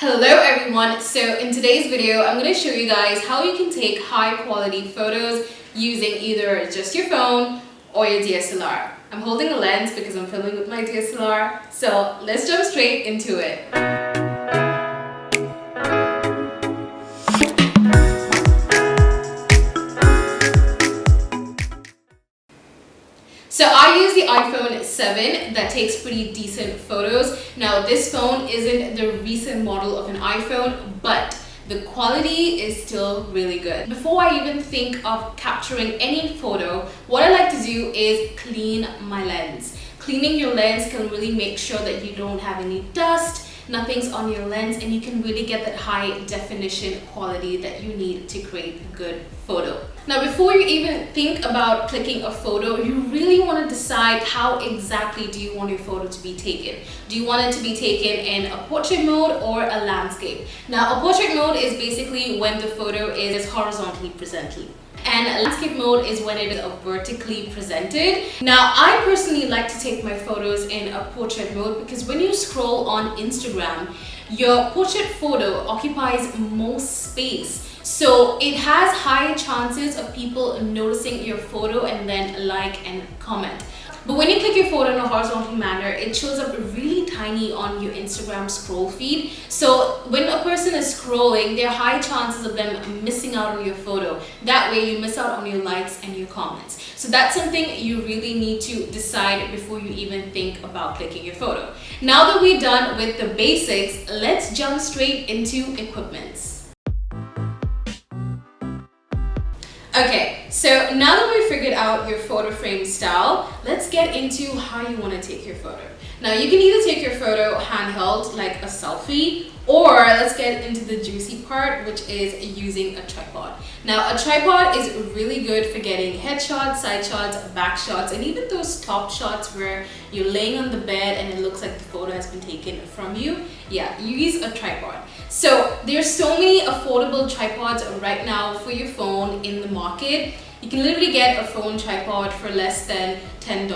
Hello everyone, so in today's video I'm going to show you guys how you can take high quality photos using either just your phone or your DSLR. I'm holding a lens because I'm filming with my DSLR, so let's jump straight into it. So I use the iPhone 7 that takes pretty decent photos. Now this phone isn't the recent model of an iPhone, but the quality is still really good. Before I even think of capturing any photo, what I like to do is clean my lens. Cleaning your lens can really make sure that you don't have any dust, nothing's on your lens, and you can really get that high definition quality that you need to create a good photo. Now before you even think about clicking a photo, you really want to decide how exactly do you want your photo to be taken. Do you want it to be taken in a portrait mode or a landscape? Now a portrait mode is basically when the photo is horizontally presented, and landscape mode is when it is vertically presented. Now I personally like to take my photos in a portrait mode because when you scroll on Instagram, your portrait photo occupies most space, so it has higher chances of people noticing your photo and then like and comment. But when you click your photo in a horizontal manner, it shows up really tiny on your Instagram scroll feed. So when a person is scrolling, there are high chances of them missing out on your photo. That way you miss out on your likes and your comments. So that's something you really need to decide before you even think about clicking your photo. Now that we're done with the basics, let's jump straight into equipment. Okay, so now that we've figured out your photo frame style, let's get into how you want to take your photo. Now you can either take your photo handheld like a selfie, or let's get into the juicy part, which is using a tripod. Now a tripod is really good for getting headshots, side shots, back shots, and even those top shots where you're laying on the bed and it looks like the photo has been taken from you. Yeah, you use a tripod. So there's so many affordable tripods right now for your phone in the market. You can literally get a phone tripod for less than $10.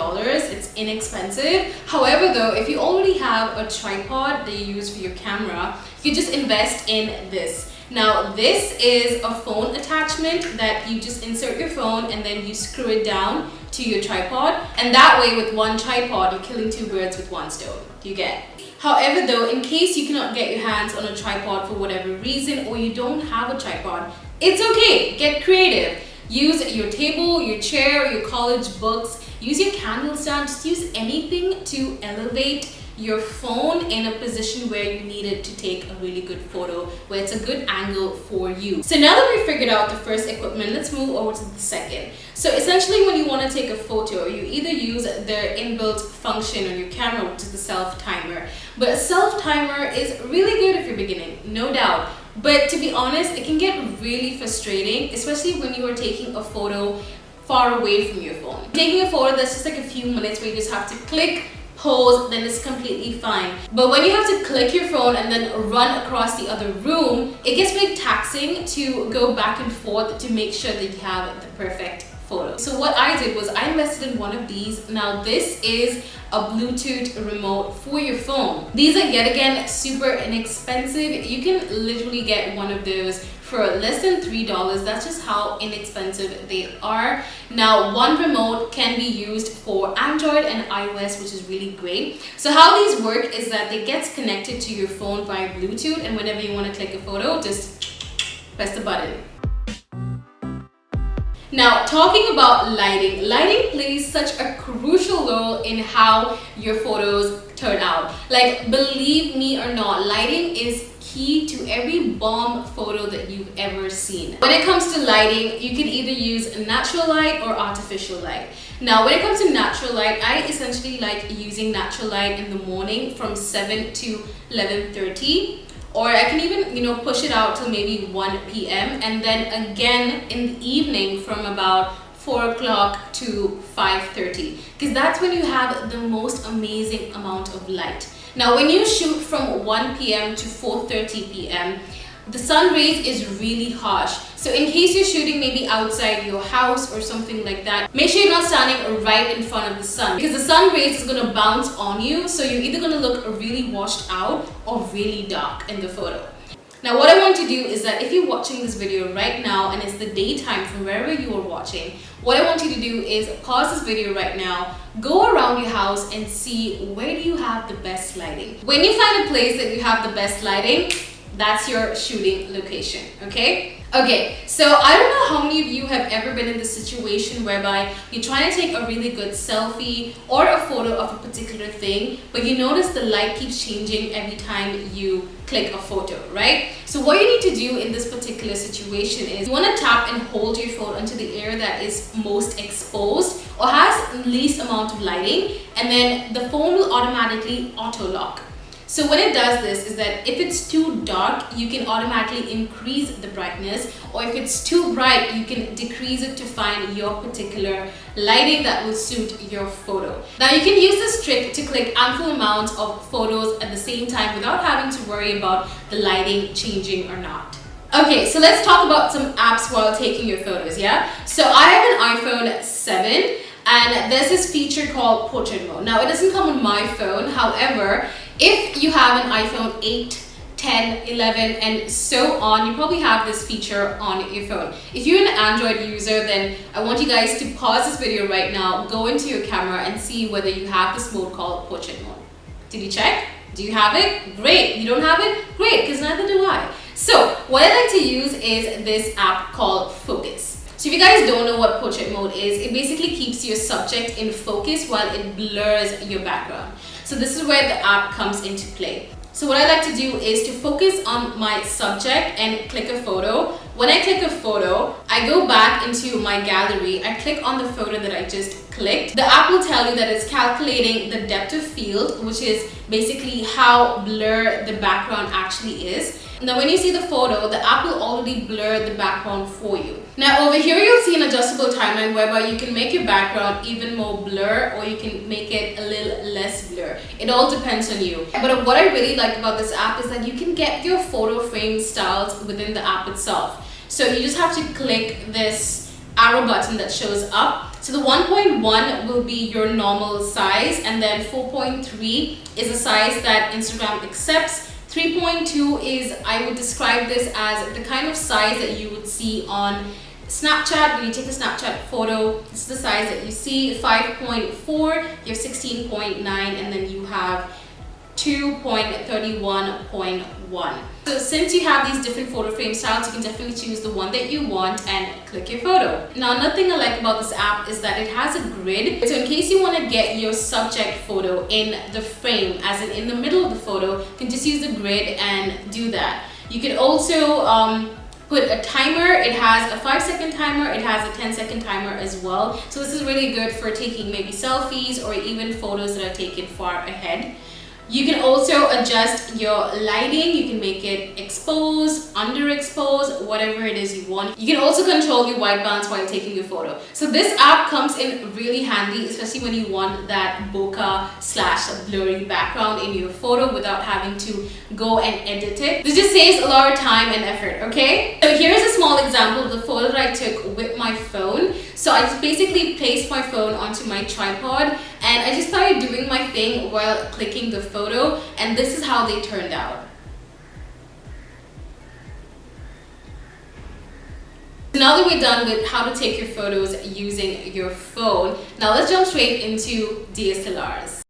It's inexpensive. However though, if you already have a tripod that you use for your camera, you just invest in this. Now this is a phone attachment that you just insert your phone and then you screw it down to your tripod, and that way with one tripod you're killing two birds with one stone. Do you get? However though, in case you cannot get your hands on a tripod for whatever reason, or you don't have a tripod, it's okay, get creative. Use your table, your chair, your college books, use your candle stand, just use anything to elevate your phone in a position where you need it to take a really good photo, where it's a good angle for you. So now that we've figured out the first equipment, let's move over to the second. So essentially when you want to take a photo, you either use the inbuilt function on your camera, which is the self timer. But a self timer is really good if you're beginning, no doubt. But to be honest, it can get really frustrating, especially when you are taking a photo far away from your phone. Taking a photo that's just like a few minutes where you just have to click, pose, then it's completely fine. But when you have to click your phone and then run across the other room, it gets really taxing to go back and forth to make sure that you have the perfect photo. So what I did was I invested in one of these. Now this is a Bluetooth remote for your phone. These are yet again super inexpensive. You can literally get one of those for less than $3. That's just how inexpensive they are. Now one remote can be used for Android and iOS, which is really great. So how these work is that they get connected to your phone via Bluetooth, and whenever you want to click a photo, just press the button. Now, talking about lighting, lighting plays such a crucial role in how your photos turn out. Like, believe me or not, lighting is key to every bomb photo that you've ever seen. When it comes to lighting, you can either use natural light or artificial light. Now, when it comes to natural light, I essentially like using natural light in the morning from 7 to 11:30. Or I can even, push it out till maybe 1 p.m. and then again in the evening from about 4 o'clock to 5:30, because that's when you have the most amazing amount of light. Now when you shoot from 1 p.m. to 4:30 p.m., the sun rays is really harsh. So in case you're shooting maybe outside your house or something like that, make sure you're not standing right in front of the sun, because the sun rays is going to bounce on you. So you're either going to look really washed out or really dark in the photo. Now what I want to do is that if you're watching this video right now and it's the daytime from wherever you are watching, what I want you to do is pause this video right now, go around your house and see where do you have the best lighting. When you find a place that you have the best lighting, that's your shooting location, okay? Okay, so I don't know how many of you have ever been in this situation whereby you're trying to take a really good selfie or a photo of a particular thing, but you notice the light keeps changing every time you click a photo, right? So what you need to do in this particular situation is you want to tap and hold your phone onto the area that is most exposed or has least amount of lighting, and then the phone will automatically auto lock. So when it does this is that if it's too dark, you can automatically increase the brightness, or if it's too bright, you can decrease it to find your particular lighting that will suit your photo. Now you can use this trick to click ample amounts of photos at the same time without having to worry about the lighting changing or not. Okay, so let's talk about some apps while taking your photos, yeah? So I have an iPhone 7 and there's this feature called portrait mode. Now it doesn't come on my phone, however, if you have an iPhone 8, 10, 11 and so on, you probably have this feature on your phone. If you're an Android user, then I want you guys to pause this video right now, go into your camera and see whether you have this mode called portrait mode. Did you check? Do you have it? Great. You don't have it? Great, because neither do I. So what I like to use is this app called Focus. So if you guys don't know what portrait mode is, it basically keeps your subject in focus while it blurs your background. So this is where the app comes into play. So what I like to do is to focus on my subject and click a photo. When I click a photo, I go back into my gallery. I click on the photo that I just clicked. The app will tell you that it's calculating the depth of field, which is basically how blur the background actually is. Now when you see the photo, the app will already blur the background for you. Now over here you'll see an adjustable timeline whereby you can make your background even more blur or you can make it a little less blur. It all depends on you. But what I really like about this app is that you can get your photo frame styles within the app itself. So you just have to click this arrow button that shows up. So the 1.1 will be your normal size, and then 4.3 is a size that Instagram accepts. 3.2 is, I would describe this as the kind of size that you would see on Snapchat. When you take a Snapchat photo, this is the size that you see. 5.4, you have 16.9, and then you have 2.31.1. So since you have these different photo frame styles, you can definitely choose the one that you want and click your photo. Now another thing I like about this app is that it has a grid. So in case you want to get your subject photo in the frame, as in the middle of the photo, you can just use the grid and do that. You can also put a timer. It has a 5-second timer, it has a 10-second timer as well. So this is really good for taking maybe selfies or even photos that are taken far ahead. You can also adjust your lighting. You can make it exposed, underexposed, whatever it is you want. You can also control your white balance while taking your photo. So this app comes in really handy, especially when you want that bokeh / blurry background in your photo without having to go and edit it. This just saves a lot of time and effort, okay? So here's a small example of the photo that I took with my phone. So I just basically placed my phone onto my tripod and I just started doing my thing while clicking the photo, and this is how they turned out. Now that we're done with how to take your photos using your phone, now let's jump straight into DSLRs.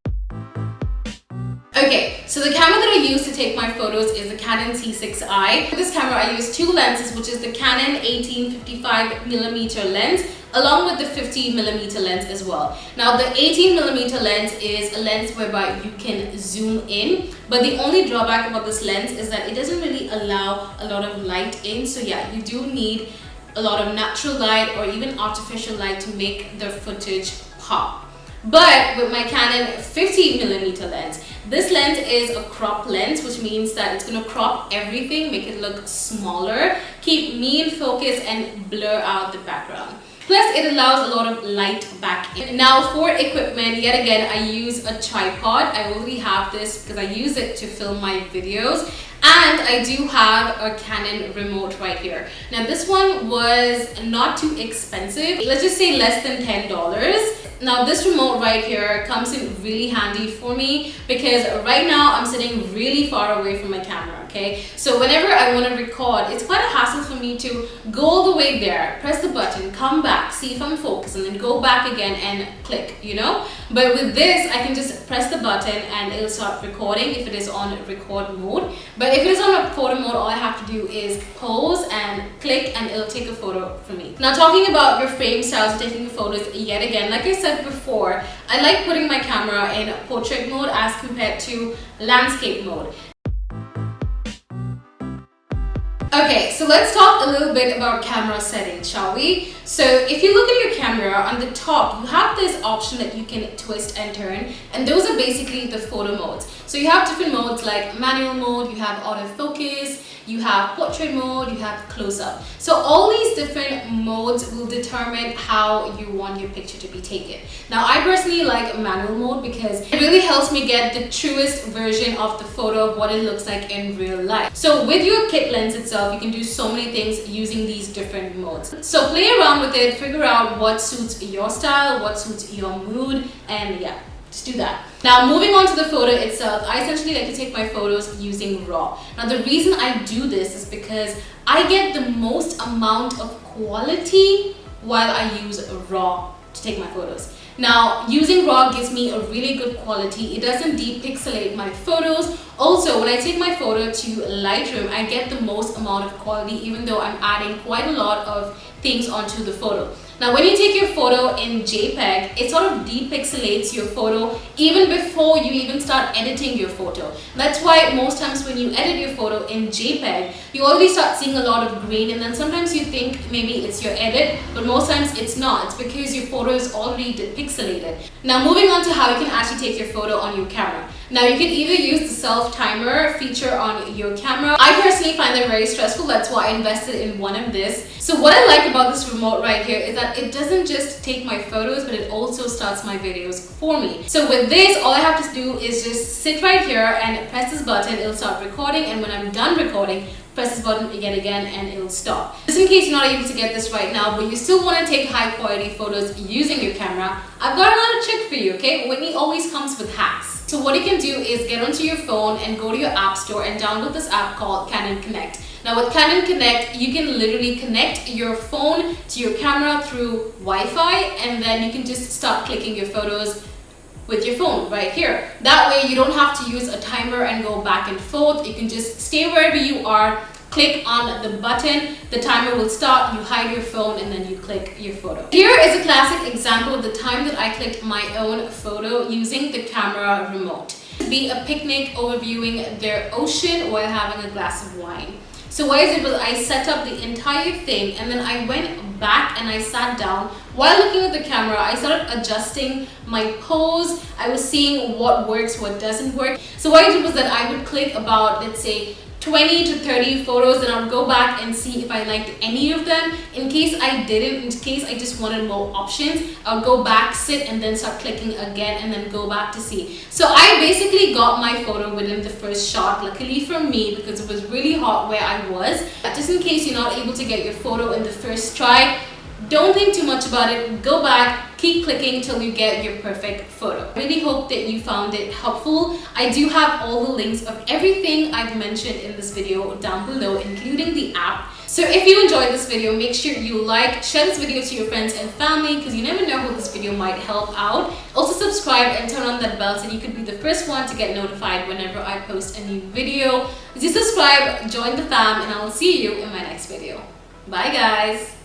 Okay, so the camera that I use to take my photos is the Canon T6i. For this camera, I use two lenses, which is the Canon 18-55mm lens, along with the 50mm lens as well. Now, the 18mm lens is a lens whereby you can zoom in, but the only drawback about this lens is that it doesn't really allow a lot of light in. So yeah, you do need a lot of natural light or even artificial light to make the footage pop. But with my Canon 50mm lens, this lens is a crop lens, which means that it's going to crop everything, make it look smaller, keep me in focus and blur out the background. Plus, it allows a lot of light back in. Now, for equipment, yet again, I use a tripod. I already have this because I use it to film my videos. And I do have a Canon remote right here. Now, this one was not too expensive. Let's just say less than $10. Now, this remote right here comes in really handy for me because right now I'm sitting really far away from my camera, okay? So whenever I want to record, it's quite a hassle for me to go all the way there, press the button, come back, see if I'm focused, and then go back again and click, you know? But with this, I can just press the button and it'll start recording if it is on record mode. But if it is on a photo mode, all I have to do is pause and click and it'll take a photo for me. Now, talking about your frame styles, taking photos, yet again, like I said before, I like putting my camera in portrait mode as compared to landscape mode. Okay, so let's talk a little bit about camera settings, shall we? So if you look at your camera, on the top, you have this option that you can twist and turn, and those are basically the photo modes. So you have different modes like manual mode, you have autofocus, you have portrait mode, you have close-up. So all these different modes will determine how you want your picture to be taken. Now, I personally like manual mode because it really helps me get the truest version of the photo of what it looks like in real life. So with your kit lens itself, you can do so many things using these different modes. So play around with it, figure out what suits your style, what suits your mood, and yeah, just do that. Now, moving on to the photo itself, I essentially like to take my photos using RAW. Now, the reason I do this is because I get the most amount of quality while I use RAW to take my photos. Now, using RAW gives me a really good quality. It doesn't depixelate my photos. Also, when I take my photo to Lightroom, I get the most amount of quality even though I'm adding quite a lot of things onto the photo. Now, when you take your photo in JPEG, it sort of depixelates your photo even before you even start editing your photo. That's why most times when you edit your photo in JPEG, you already start seeing a lot of green, and then sometimes you think maybe it's your edit, but most times it's not. It's because your photo is already depixelated. Now, moving on to how you can actually take your photo on your camera. Now, you can either use the self-timer feature on your camera. I personally find that very stressful. That's why I invested in one of this. So what I like about this remote right here is that it doesn't just take my photos, but it also starts my videos for me. So with this, all I have to do is just sit right here and press this button. It'll start recording, and when I'm done recording, press this button again and it'll stop. Just in case you're not able to get this right now, but you still want to take high quality photos using your camera, I've got another trick for you, okay? Whitney always comes with hacks. So what you can do is get onto your phone and go to your app store and download this app called Canon Connect. Now with Canon Connect, you can literally connect your phone to your camera through Wi-Fi, and then you can just start clicking your photos with your phone right here. That way you don't have to use a timer and go back and forth. You can just stay wherever you are, click on the button, the timer will start, you hide your phone, and then you click your photo. Here is a classic example of the time that I clicked my own photo using the camera remote. Be a picnic overviewing their ocean while having a glass of wine. So what I did was I set up the entire thing, and then I went back and I sat down. While looking at the camera, I started adjusting my pose. I was seeing what works, what doesn't work. So what I did was that I would click about, let's say, 20 to 30 photos, and I'll go back and see if I liked any of them. In case I didn't, in case I just wanted more options, I'll go back, sit, and then start clicking again, and then go back to see. So I basically got my photo within the first shot, luckily for me, because it was really hot where I was. But just in case you're not able to get your photo in the first try, don't think too much about it. Go back, keep clicking till you get your perfect photo. I really hope that you found it helpful. I do have all the links of everything I've mentioned in this video down below, including the app. So if you enjoyed this video, make sure you like, share this video to your friends and family, because you never know who this video might help out. Also subscribe and turn on that bell so you could be the first one to get notified whenever I post a new video. As you subscribe, join the fam, and I'll see you in my next video. Bye guys!